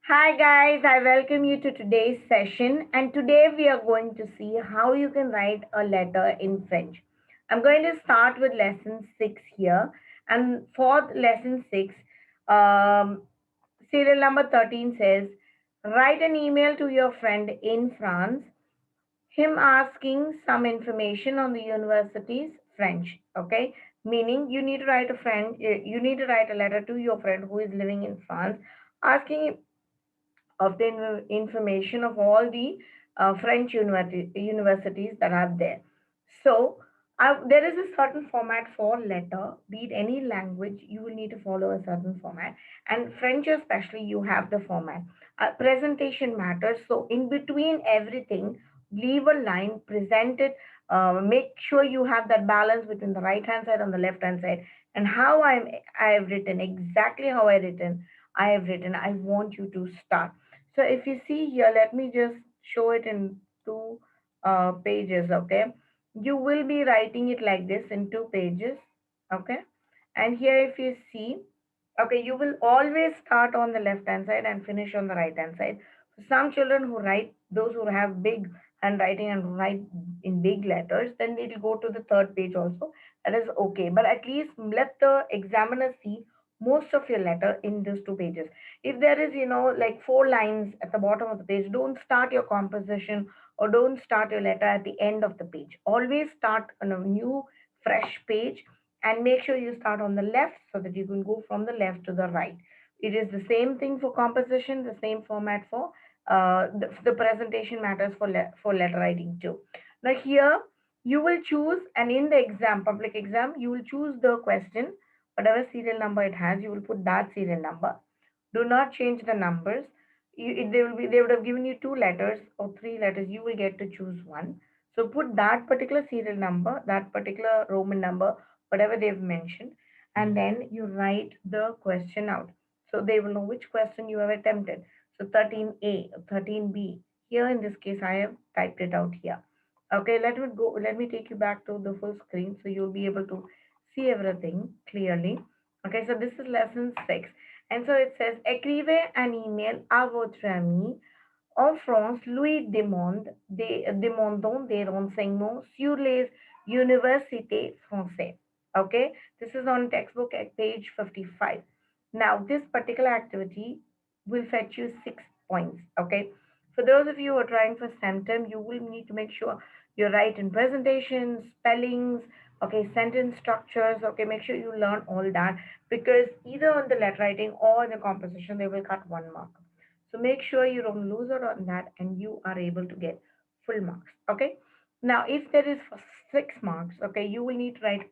Hi guys, I welcome you to today's session, and today we are going to see how you can write a letter in French. I'm going to start with lesson 6 here, and for lesson 6, um, serial number 13 says, write an email to your friend in France, him asking some information on the university's French. Okay, meaning you need to write a friend, you need to write a letter to your friend who is living in France, asking of the information of all the French universities that are there. So there is a certain format for letter, be it any language, you will need to follow a certain format. And French, especially, you have the format. Presentation matters. So in between everything, leave a line, present it, make sure you have that balance between the right hand side and the left hand side. And I have written exactly how I have written. I want you to start. So if you see here, let me just show it in two pages, okay? You will be writing it like this in two pages, okay? And here if you see, okay, you will always start on the left hand side and finish on the right hand side. For some children who write, those who have big handwriting and write in big letters, then it will go to the third page also. That is okay. But at least let the examiner see most of your letter in these two pages. If there is, like four lines at the bottom of the page, don't start your composition or don't start your letter at the end of the page. Always start on a new, fresh page and make sure you start on the left so that you can go from the left to the right. It is the same thing for composition, the same format for the presentation matters for for letter writing too. Now here you will choose, and in the exam, public exam, you will choose the question, whatever serial number it has, you will put that serial number. Do not change the numbers. They would have given you two letters or three letters. You will get to choose one. So put that particular serial number, that particular Roman number, whatever they've mentioned, and then you write the question out. So they will know which question you have attempted. So 13A, 13B. Here in this case, I have typed it out here. Okay, let me go. Let me take you back to the full screen so you'll be able to see everything clearly. Okay, so this is lesson 6. And so it says, Écrivez un email à votre ami en France, lui demandant des renseignements sur les universités françaises. Okay, this is on textbook at page 55. Now, this particular activity will fetch you 6 points. Okay, for those of you who are trying for SEMTEM, you will need to make sure you're right in presentations, spellings, okay, sentence structures. Okay, make sure you learn all that because either on the letter writing or in the composition, they will cut 1 mark. So make sure you don't lose out on that and you are able to get full marks. Okay. Now, if there is for 6 marks, okay, you will need to write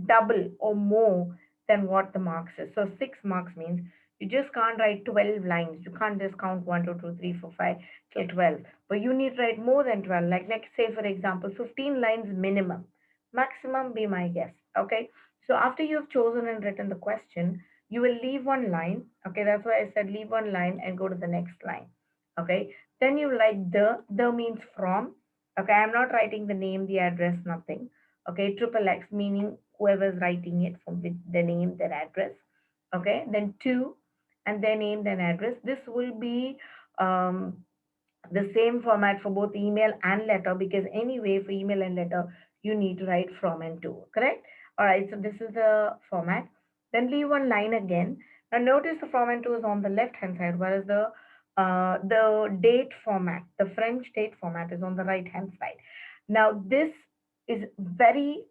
double or more than what the marks is. So 6 marks means you just can't write 12 lines. You can't just count 1, 2, 2, 3, 4, 5 till 12. But you need to write more than 12. Like let's say, for example, 15 lines minimum. Maximum be my guess. Okay. So after you've chosen and written the question, you will leave one line. Okay, that's why I said leave one line and go to the next line. Okay, then you write the means from. Okay, I'm not writing the name, the address, nothing. Okay, triple X meaning whoever's writing it from the name, their address. Okay, then to and their name, then address. This will be um, the same format for both email and letter because anyway for email and letter you need to write from and to, correct? All right, so this is the format. Then leave one line again. Now notice the from and to is on the left hand side, whereas the date format, the French date format, is on the right hand side. Now this is very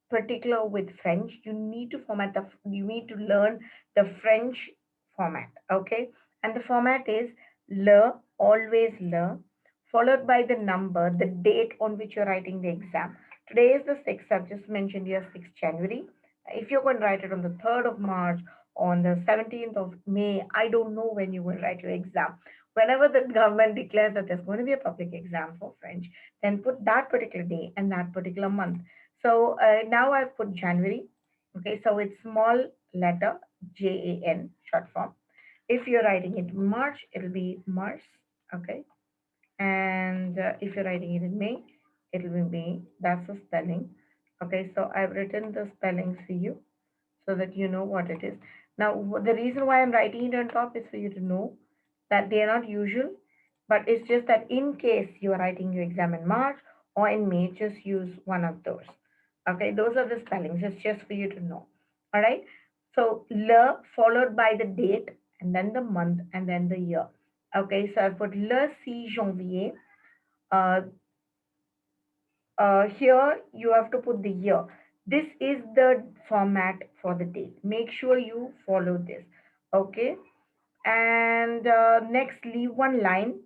particular with French. You need to you need to learn the French format. Okay, and the format is le, always le, followed by the number, the date on which you're writing the exam. Today is the 6th, I've just mentioned here, 6th January. If you're going to write it on the 3rd of March, on the 17th of May, I don't know when you will write your exam. Whenever the government declares that there's going to be a public exam for French, then put that particular day and that particular month. So now I've put January. Okay, so it's small letter JAN, short form. If you're writing it in March, it'll be Mars. Okay, and if you're writing it in May, it'll be May. That's the spelling. Okay, so I've written the spellings for you so that you know what it is. Now, the reason why I'm writing it on top is for you to know that they are not usual, but it's just that in case you are writing your exam in March or in May, just use one of those. Okay, those are the spellings. It's just for you to know. All right. So le followed by the date and then the month and then the year. Okay, so I put le 6 janvier. Uh, here you have to put the year. This is the format for the date. Make sure you follow this. Okay, and next leave one line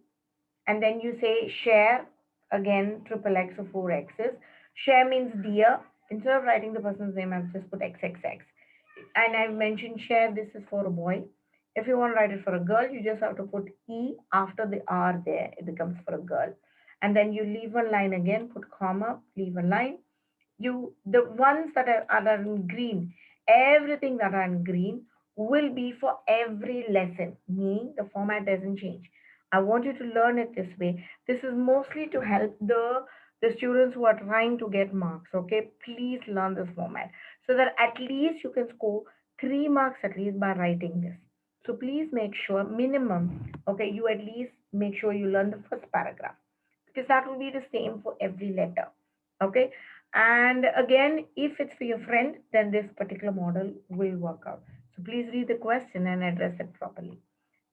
and then you say share, again triple x or four x's. Share means dear. Instead of writing the person's name, I've just put xxx. And I've mentioned share, this is for a boy. If you want to write it for a girl, you just have to put e after the r there, it becomes for a girl. And then you leave one line again, put comma, leave a line. You, the ones that are in green, everything that are in green will be for every lesson, meaning the format doesn't change. I want you to learn it this way. This is mostly to help the students who are trying to get marks. Okay, please learn this format so that at least you can score 3 marks at least by writing this. So please make sure minimum, okay, you at least make sure you learn the first paragraph, because that will be the same for every letter. Okay, and again, if it's for your friend, then this particular model will work out. So please read the question and address it properly.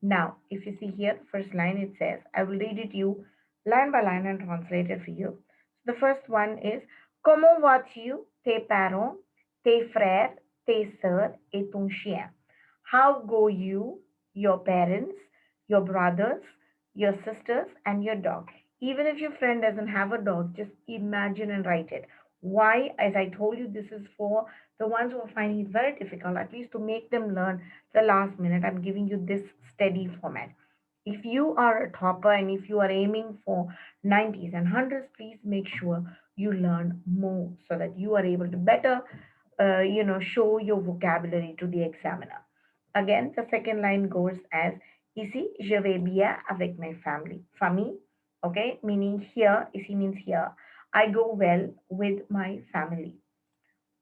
Now, if you see here, first line, it says, I will read it you line by line and translate it for you. The first one is, Comment vas-tu, tes parents, tes frères, tes sœurs et ton chien? How go you, your parents, your brothers, your sisters, and your dog? Even if your friend doesn't have a dog, just imagine and write it. Why? As I told you, this is for the ones who are finding it very difficult, at least to make them learn the last minute. I'm giving you this steady format. If you are a topper and if you are aiming for 90s and 100s, please make sure you learn more so that you are able to better, show your vocabulary to the examiner. Again, the second line goes as, Ici, je vais bien avec my family. Famille, okay, meaning here, ici means here. I go well with my family.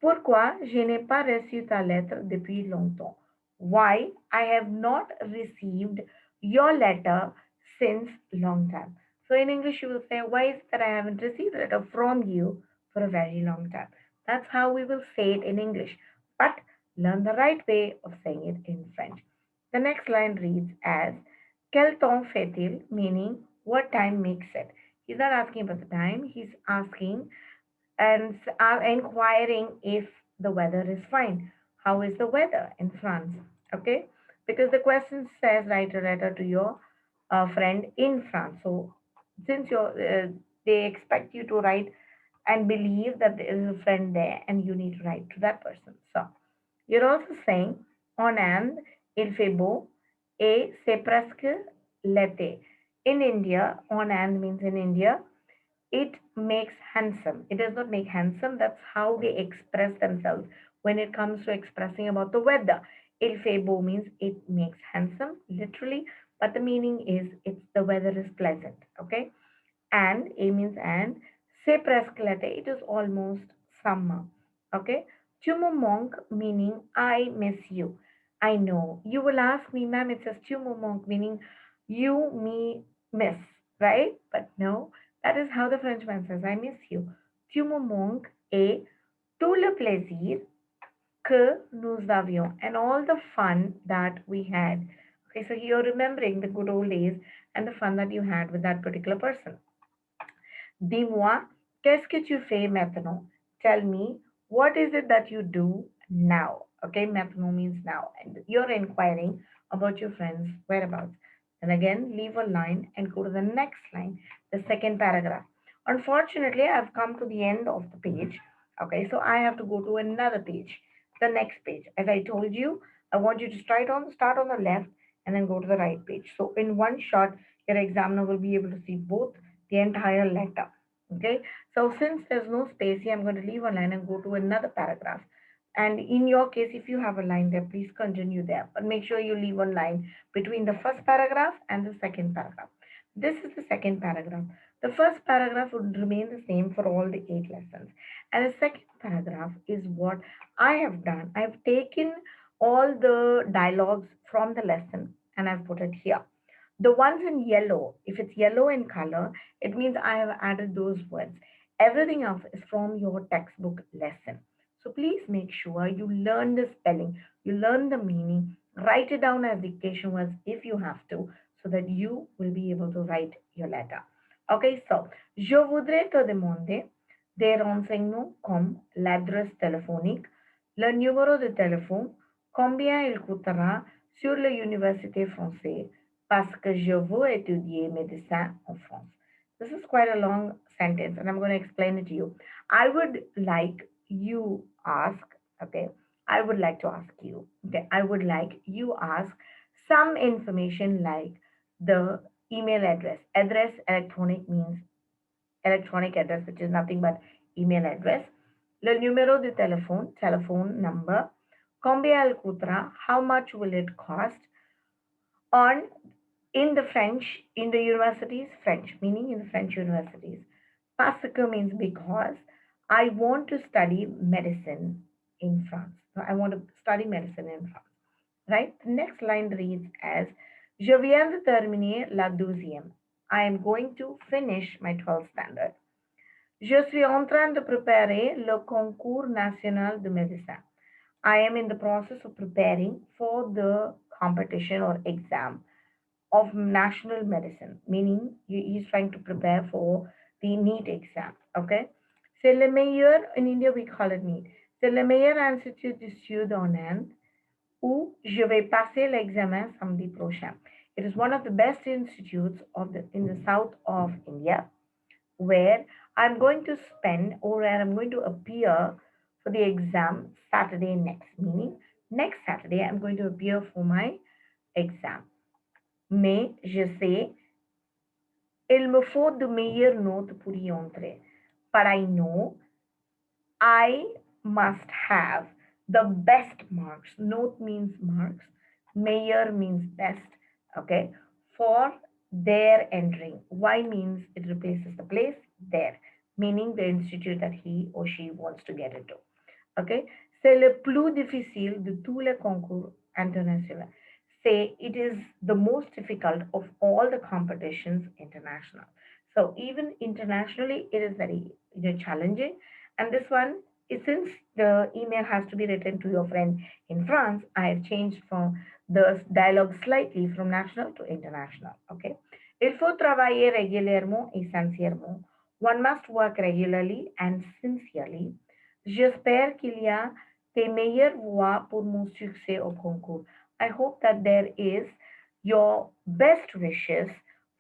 Pourquoi je n'ai pas reçu ta lettre depuis longtemps? Why I have not received your letter since long time. So in English you will say, why is it that I haven't received a letter from you for a very long time? That's how we will say it in English. But learn the right way of saying it in French. The next line reads as, Quel temps fait-il? Meaning, what time makes it? He's not asking about the time, he's asking and are inquiring if the weather is fine. How is the weather in France? Okay, because the question says write a letter to your friend in France. So since they expect you to write and believe that there is a friend there, and you need to write to that person. So you're also saying on and il fait beau et c'est presque l'été. In India, on and means in India, it makes handsome. It does not make handsome. That's how they express themselves when it comes to expressing about the weather. Il fait beau means it makes handsome, literally, but the meaning is it's the weather is pleasant. Okay, and a means and. C'est presque l'été. It is almost summer. Okay, tu me manques meaning I miss you. I know you will ask me, ma'am. It says tu me manques meaning you me miss, right? But no, that is how the Frenchman says, I miss you. Tu me manques et tout le plaisir que nous avions and all the fun that we had. Okay, so you're remembering the good old days and the fun that you had with that particular person. Dis-moi, qu'est-ce que tu fais maintenant? Tell me, what is it that you do now? Okay, maintenant means now. And you're inquiring about your friend's whereabouts. And again, leave a line and go to the next line, the second paragraph. Unfortunately, I've come to the end of the page. Okay, so I have to go to another page, the next page. As I told you, I want you to start on the left and then go to the right page. So in one shot, your examiner will be able to see both the entire letter. Okay, so since there's no space here, I'm going to leave a line and go to another paragraph. And in your case, if you have a line there, please continue there. But make sure you leave one line between the first paragraph and the second paragraph. This is the second paragraph. The first paragraph would remain the same for all the 8 lessons. And the second paragraph is what I have done. I've taken all the dialogues from the lesson and I've put it here. The ones in yellow, if it's yellow in color, it means I have added those words. Everything else is from your textbook lesson. So please make sure you learn the spelling, you learn the meaning, write it down as dictation words if you have to, so that you will be able to write your letter. Okay, so je voudrais te demander des renseignements comme l'adresse téléphonique, le numéro de téléphone, combien il coûtera sur l'université française parce que je veux étudier médecin en France. This is quite a long sentence and I'm going to explain it to you. I would like you ask, okay, I would like to ask you, okay, I would like you ask some information like the email address. Address electronic means electronic address, which is nothing but email address. Le numéro de téléphone, telephone number. Combien elle coûtera? How much will it cost? On in the French, in the universities, French, meaning in the French universities. Parce que means because I want to study medicine in France. So I want to study medicine in France. Right? The next line reads as Je viens de terminer la douzième. I am going to finish my 12th standard. Je suis en train de préparer le concours national de médecin. I am in the process of preparing for the competition or exam of national medicine, meaning he's trying to prepare for the NEET exam. Okay. C'est le meilleur, in India we call it NEET. C'est le meilleur institut d'études en Inde où je vais passer l'examen samedi prochain. It is one of the best institutes in the south of India where I'm going to spend or where I'm going to appear for the exam Saturday next, meaning next Saturday I'm going to appear for my exam. Mais je sais, il me faut de meilleures notes pour y entrer. But I know I must have the best marks. Note means marks. Meilleur means best. Okay. For their entering. Y means it replaces the place there, meaning the institute that he or she wants to get into. Okay. C'est le plus difficile de tous les concours internationaux. Say it is the most difficult of all the competitions international. So even internationally, it is very challenging. And this one is since the email has to be written to your friend in France, I have changed from the dialogue slightly from national to international. Okay. Il faut travailler régulièrement et sincèrement. One must work regularly and sincerely. J'espère qu'il y a des meilleures voies pour mon succès au concours. I hope that there is your best wishes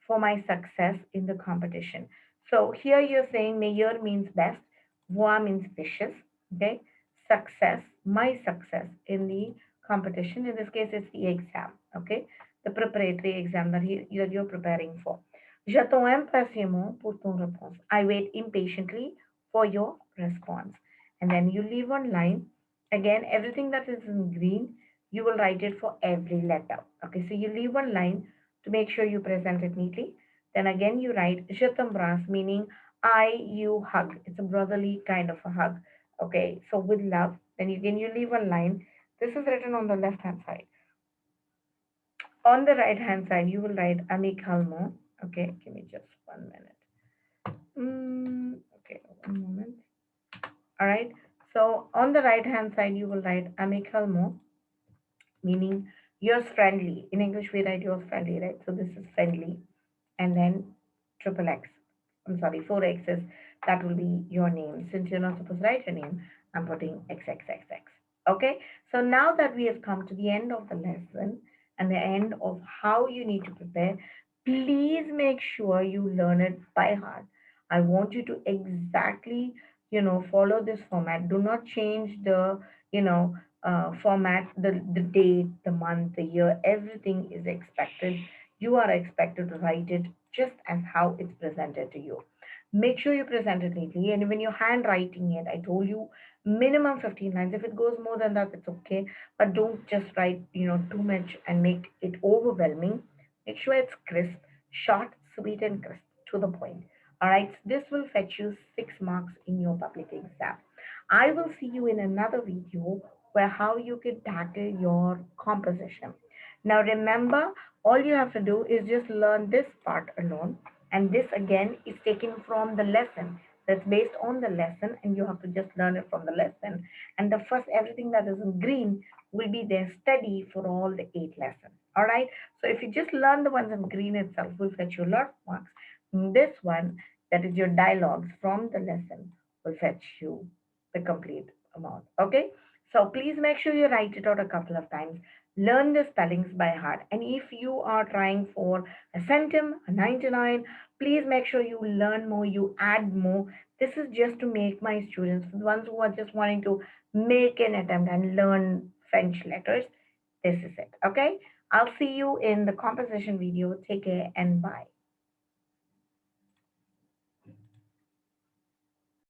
for my success in the competition. So here you're saying meilleur means best, voix means wishes, okay? Success, my success in the competition. In this case, it's the exam, okay? The preparatory exam that you're preparing for. J'attends impatiemment pour ton réponse. I wait impatiently for your response. And then you leave one line. Again, everything that is in green, you will write it for every letter. Okay, so you leave one line to make sure you present it neatly. Then again, you write Je t'embrasse, meaning I, you hug. It's a brotherly kind of a hug. Okay, so with love. Then again, you leave one line. This is written on the left hand side. On the right hand side, you will write amicalement. Okay, give me just 1 minute. Okay, one moment. All right. So on the right hand side, you will write amicalement, meaning yours friendly. In English, we write yours friendly, right? So this is friendly, and then triple X. I'm sorry, four X's. That will be your name. Since you're not supposed to write your name, I'm putting XXXX. Okay. So now that we have come to the end of the lesson and the end of how you need to prepare, please make sure you learn it by heart. I want you to exactly, follow this format. Do not change the, format, the date, the month, the year. Everything is expected. You are expected to write it just as how it's presented to you. Make sure you present it neatly. And when you're handwriting it, I told you minimum 15 lines. If it goes more than that, it's okay. But don't just write, too much and make it overwhelming. Make sure it's crisp, short, sweet, and crisp to the point. All right, so this will fetch you 6 marks in your public exam. I will see you in another video where how you can tackle your composition. Now remember, All you have to do is just learn this part alone. And this again is taken from the lesson. That's based on the lesson, and you have to just learn it from the lesson. And the first, everything that is in green will be their study for all the 8 lessons. All right. So if you just learn the ones in green itself, will fetch you a lot of marks. This one, that is your dialogues from the lesson, will fetch you the complete amount. Okay. So please make sure you write it out a couple of times. Learn the spellings by heart. And if you are trying for a centum, a 99, please make sure you learn more, you add more. This is just to make my students, the ones who are just wanting to make an attempt and learn French letters. This is it. Okay. I'll see you in the composition video. Take care and bye.